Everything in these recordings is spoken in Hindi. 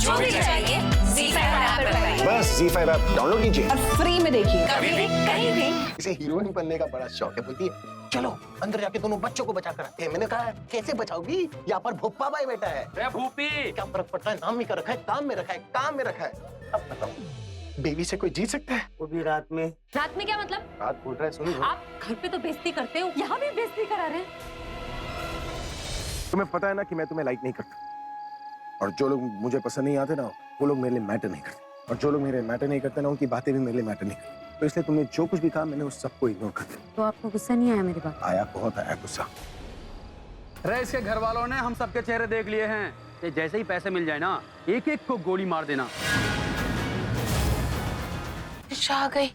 जो भी चाहिए ZEE5 ऐप पर पाइए। बस ZEE5 ऐप डाउनलोड कीजिए और फ्री में देखिए, कभी भी कहीं भी। इसे हीरोइन बनने का बड़ा शौक है। बोलती है चलो अंदर जाके दोनों बच्चों को बचा कर आते हैं। मैंने कहा कैसे बचाओगी, यहाँ पर भोपा भाई बेटा है। भूपी क्या फर्क पड़ता है, नाम ही का रखा है, काम में रखा है, काम में रखा है। अब बताओ बेबी से कोई जीत सकता है? वो भी रात में। रात में क्या मतलब? बात बोल रहा है, सुनो। आप घर पे तो बेइज्जती करते हो, यहाँ भी बेइज्जती करा रहे हैं। तुम्हें पता है ना कि मैं तुम्हें लाइक नहीं करता, और जो लोग मुझे पसंद नहीं आते ना वो लोग मेरे लिए मैटर नहीं करते, और जो लोग मेरे मैटर नहीं करते ना उनकी बातें भी मेरे लिए मैटर नहीं करती। तो इसलिए तुमने जो कुछ भी कहा मैंने उस सबको इग्नोर कर दिया। तो आपको गुस्सा नहीं आया मेरी बात? आया, बहुत आया गुस्सा। रईस के घर वालों ने हम सबके चेहरे देख लिए हैं कि जैसे ही पैसे मिल जाए ना एक एक को गोली मार देना। दिशा आ गई।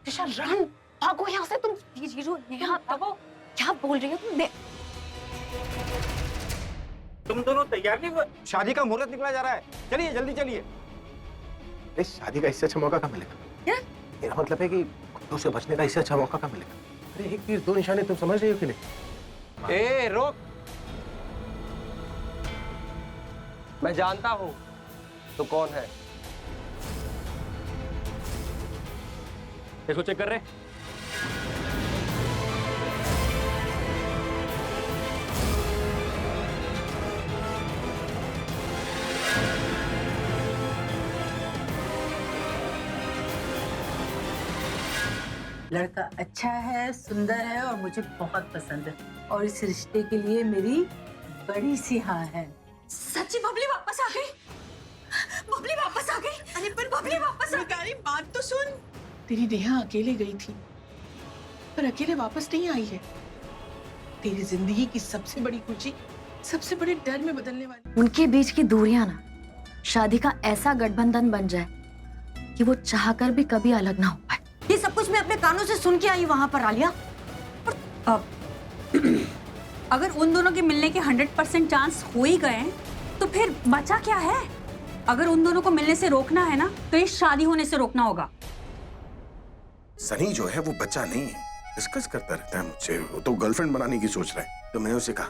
दिशा रन, भागो यहाँ से। तुम हीरो यहाँ भागो। क्या बोल रही हो तुम? तुम दोनों तैयार नहीं हुए? शादी का मुहूर्त निकला जा रहा है, चलिए जल्दी चलिए। इस शादी का इससे अच्छा मौका कहाँ मिलेगा? क्या? मेरा मतलब है कि कुत्तों से बचने का इससे अच्छा मौका कहाँ मिलेगा? अरे एक तीर दो निशाने, तुम समझ रही हो कि नहीं? ए रोक, मैं जानता हूँ तो कौन है। इसको चेक कर रहे। लड़का अच्छा है, सुंदर है और मुझे बहुत पसंद है, और इस रिश्ते के लिए मेरी बड़ी सी हाँ है। सच्ची बबली वापस आ गई? बबली वापस आ गई? अरे पर बबली वापस आ गई। बात तो सुन, तेरी नेहा अकेले गई थी पर अकेले वापस नहीं आई है। तेरी जिंदगी की सबसे बड़ी खुशी सबसे बड़े डर में बदलने वाली। उनके बीच की दूरियां ना शादी का ऐसा गठबंधन बन जाए कि वो चाहकर भी कभी अलग ना हो पाए। ये सब कुछ मैं अपने कानों से सुन के आई वहां पर आलिया। अगर उन दोनों के मिलने के 100% चांस हो ही गए तो फिर बचा क्या है? अगर उन दोनों को मिलने से रोकना है ना तो ये शादी होने से रोकना होगा। सनी जो है वो बच्चा नहीं है, डिस्कस करता रहता है मुझसे। वो तो गर्लफ्रेंड बनाने की सोच रहा है। तो मैंने उसे कहा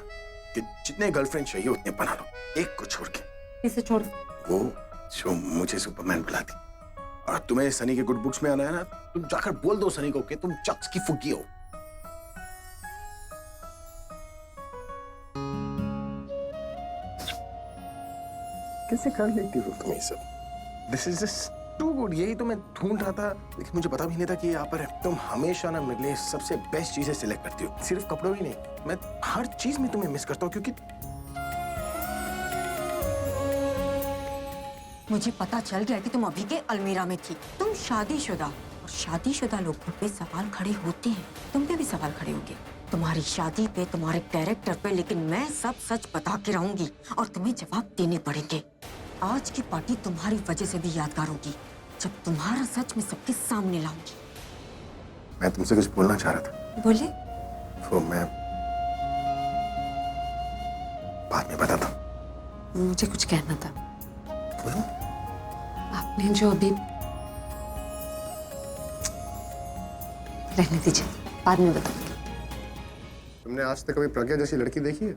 कि जितने गर्लफ्रेंड चाहिए उतने बना लो, एक को छोड़ के। इसे छोड़। वो जो मुझे सुपरमैन बुलाती। और तुम्हें सनी के गुड बुक्स में आना है ना, तुम जाकर बोल दो सनी को कि तुम चक्स की फुग्गी हो। कैसे कर लेती हो तुम ये सब? This is just too good. यही तो मैं ढूंढ रहा था, लेकिन मुझे पता भी नहीं था कि यहाँ पर है। तुम हमेशा ना मेरे लिए सबसे बेस्ट चीजें सिलेक्ट करती हो। सिर्फ कपड़ों ही नहीं, मैं हर चीज में तुम्हें मिस करता हूँ, क्योंकि मुझे पता चल गया कि तुम अभी के अलमीरा में थी। तुम शादीशुदा, और शादीशुदा लोगों पे सवाल खड़े होते हैं। तुम पे भी सवाल खड़े होंगे, तुम्हारी शादी पे, तुम्हारे कैरेक्टर पे, लेकिन मैं सब सच बता के रहूंगी और तुम्हें जवाब देने पड़ेंगे। आज की पार्टी तुम्हारी वजह से भी यादगार होगी, जब तुम्हारा सच मैं सबके सामने लाऊंगी। मैं तुमसे कुछ बोलना चाह रहा था। बोलिए। वो मैं बाद में बताता हूँ। मुझे कुछ कहना था। बोलो। आपने जो अभी, रहने दीजिए, बाद में बताऊंगी। तुमने आज तक कभी प्रज्ञा जैसी लड़की देखी है?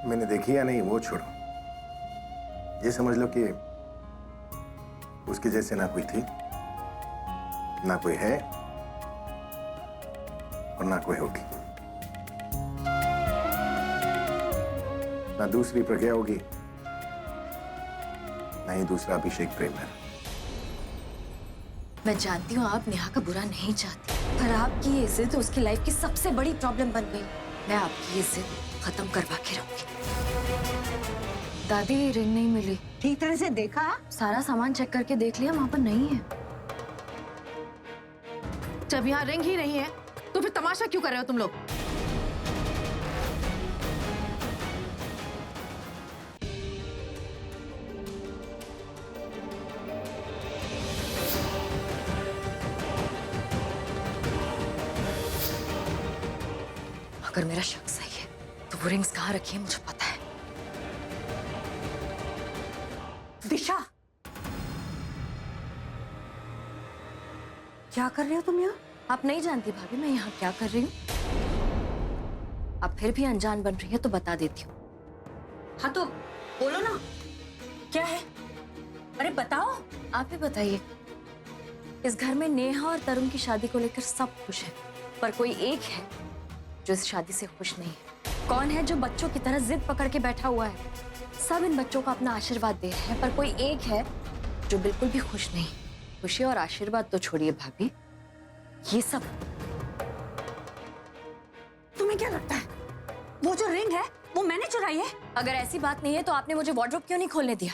मैंने देखी या नहीं वो छोड़ो, ये समझ लो कि उसके जैसे ना कोई थी, ना कोई है, और ना कोई होगी। ना दूसरी प्रज्ञा होगी, ना ही दूसरा अभिषेक प्रेम है। मैं जानती हूँ आप नेहा का बुरा नहीं चाहती, पर आपकी ये जिद उसकी लाइफ की सबसे बड़ी प्रॉब्लम बन गई। मैं आपकी ये जिद खत्म करवा के रहूंगी। दादी रिंग नहीं मिली। ठीक तरह से देखा? सारा सामान चेक करके देख लिया, वहाँ पर नहीं है। जब यहाँ रिंग ही नहीं है तो फिर तमाशा क्यों कर रहे हो तुम लोग? अगर मेरा शक सही है तो वो रिंग्स कहाँ रखी है मुझे पता है। दिशा, क्या कर रहे हो तुम यहाँ? आप नहीं जानती भाभी मैं यहाँ क्या कर रही हूँ? आप फिर भी अनजान बन रही है तो बता देती हूँ। हाँ तो बोलो ना, क्या है? अरे बताओ। आप ही बताइए। इस घर में नेहा और तरुण की शादी को लेकर सब खुश है, पर कोई एक है जो इस शादी से खुश नहीं है। कौन है जो बच्चों की तरह जिद पकड़ के बैठा हुआ है? सब इन बच्चों को अपना आशीर्वाद दे रहे हैं, पर कोई एक है जो बिल्कुल भी खुश नहीं। खुशी और आशीर्वाद तो छोड़िए भाभी, ये सब। तुम्हें क्या लगता है वो जो रिंग है वो मैंने चुराई है? अगर ऐसी बात नहीं है तो आपने मुझे वार्डरोब क्यों नहीं खोलने दिया?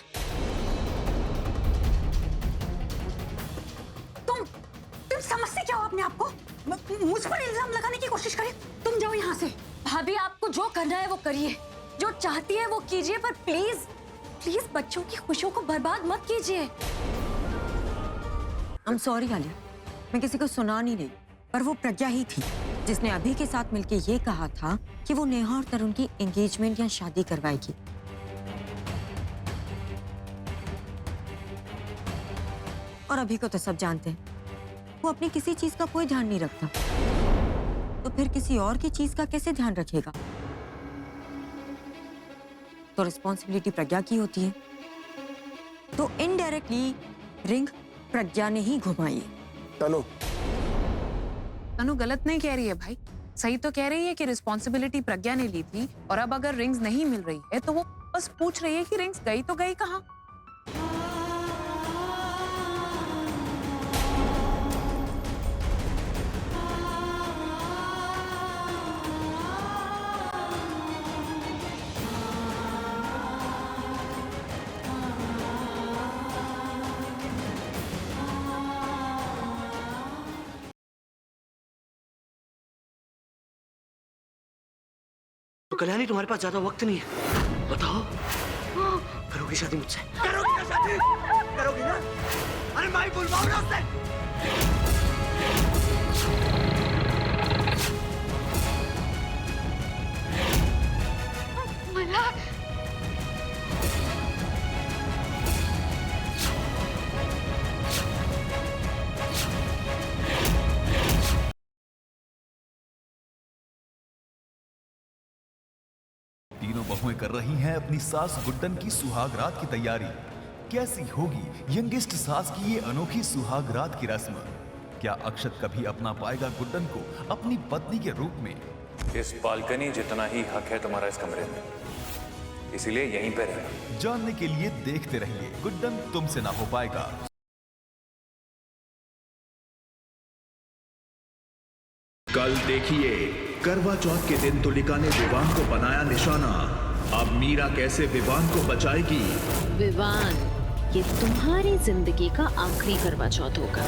तुम समझते क्या हो अपने आप को? मुझ पर इल्जाम लगाने की कोशिश करे। तुम जाओ यहाँ से। भाभी आपको जो करना है वो करिए, जो चाहती है वो कीजिए, पर प्लीज प्लीज बच्चों की खुशियों को बर्बाद मत कीजिए। I'm sorry आलिया, मैं किसी को सुना नहीं रही, पर वो प्रज्ञा ही थी जिसने अभी के साथ मिलके ये कहा था कि वो नेहा और तरुण की एंगेजमेंट या शादी करवाएगी। और अभी को तो सब जानते हैं, वो अपनी किसी चीज का कोई ध्यान नहीं रखता, तो फिर किसी और की चीज का कैसे ध्यान रखेगा? तो रिस्पॉन्सिबिलिटी प्रज्ञा की होती है, तो इनडायरेक्टली रिंग प्रज्ञा ने ही घुमाई। तनु गलत नहीं कह रही है भाई, सही तो कह रही है कि रिस्पॉन्सिबिलिटी प्रज्ञा ने ली थी, और अब अगर रिंग्स नहीं मिल रही है तो वो बस पूछ रही है कि रिंग्स गई तो गई कहाँ। तो कल्याणी तुम्हारे पास ज्यादा वक्त नहीं है, बताओ करोगी शादी मुझसे? करोगी ना शादी? करोगी ना? अरे मैं बुलवाऊं ना उससे। तीनों बहुएं कर रही हैं अपनी सास गुड्डन की सुहागरात की तैयारी। कैसी होगी यंगेस्ट सास की ये अनोखी सुहागरात की रस्म? क्या अक्षत कभी अपना पाएगा गुड्डन को अपनी पत्नी के रूप में? इस बालकनी जितना ही हक है तुम्हारा इस कमरे में, इसीलिए यहीं पे रहना। जानने के लिए देखते रहिए गुड्डन तुमसे ना हो पाएगा। कल देखिए करवा चौथ के दिन तुलिका ने विवान को बनाया निशाना। अब मीरा कैसे विवान को बचाएगी? विवान, ये तुम्हारी जिंदगी का आखिरी करवा चौथ होगा।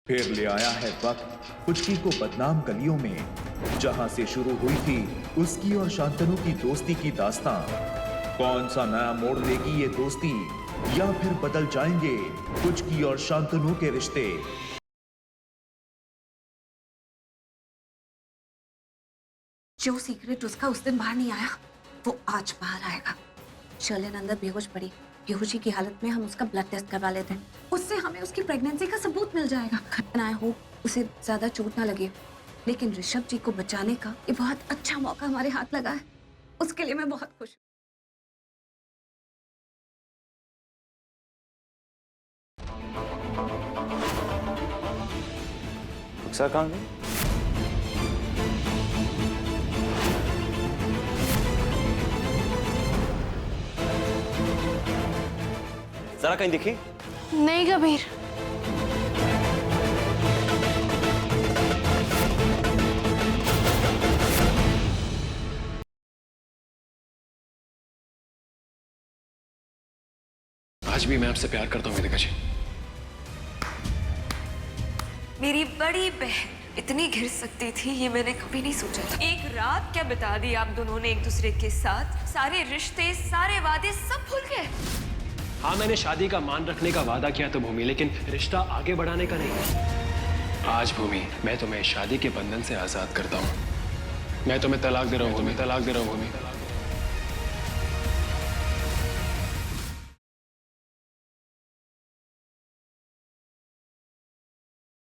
फिर ले आया है वक्त पुचकी को बदनाम गलियों में, जहां से शुरू हुई थी उसकी और शांतनु की दोस्ती की दास्तां। कौन सा नया मोड़ लेगी ये दोस्ती, या फिर बदल जाएंगे पुचकी और शांतनु के रिश्ते? जो सीक्रेट उसका उस दिन बाहर नहीं आया, वो आज बाहर आएगा। शर्लिन अंदर बेहोश पड़ी, बेहोशी की हालत में हम उसका ब्लड टेस्ट करवा लेते हैं, उससे हमें उसकी प्रेगनेंसी का सबूत मिल जाएगा। आई होप उसे ज्यादा चोट ना लगे, लेकिन ऋषभ जी को बचाने का ये बहुत अच्छा मौका हमारे हाथ लगा है, उसके लिए मैं बहुत खुश हूँ। सर कहाँ गए? जरा कहीं दिखी? नहीं कबीर। आज भी मैं आपसे प्यार करता हूँ वेदिका जी। मेरी बड़ी बहन इतनी घिर सकती थी ये मैंने कभी नहीं सोचा था। एक रात क्या बिता दी आप दोनों ने एक दूसरे के साथ, सारे रिश्ते सारे वादे सब भूल गए। हाँ मैंने शादी का मान रखने का वादा किया तो भूमि, लेकिन रिश्ता आगे बढ़ाने का नहीं। आज भूमि मैं तुम्हें शादी के बंधन से आजाद करता हूँ। मैं तुम्हें तलाक दे रहा हूँ भूमि, तलाक दे रहा हूँ भूमि।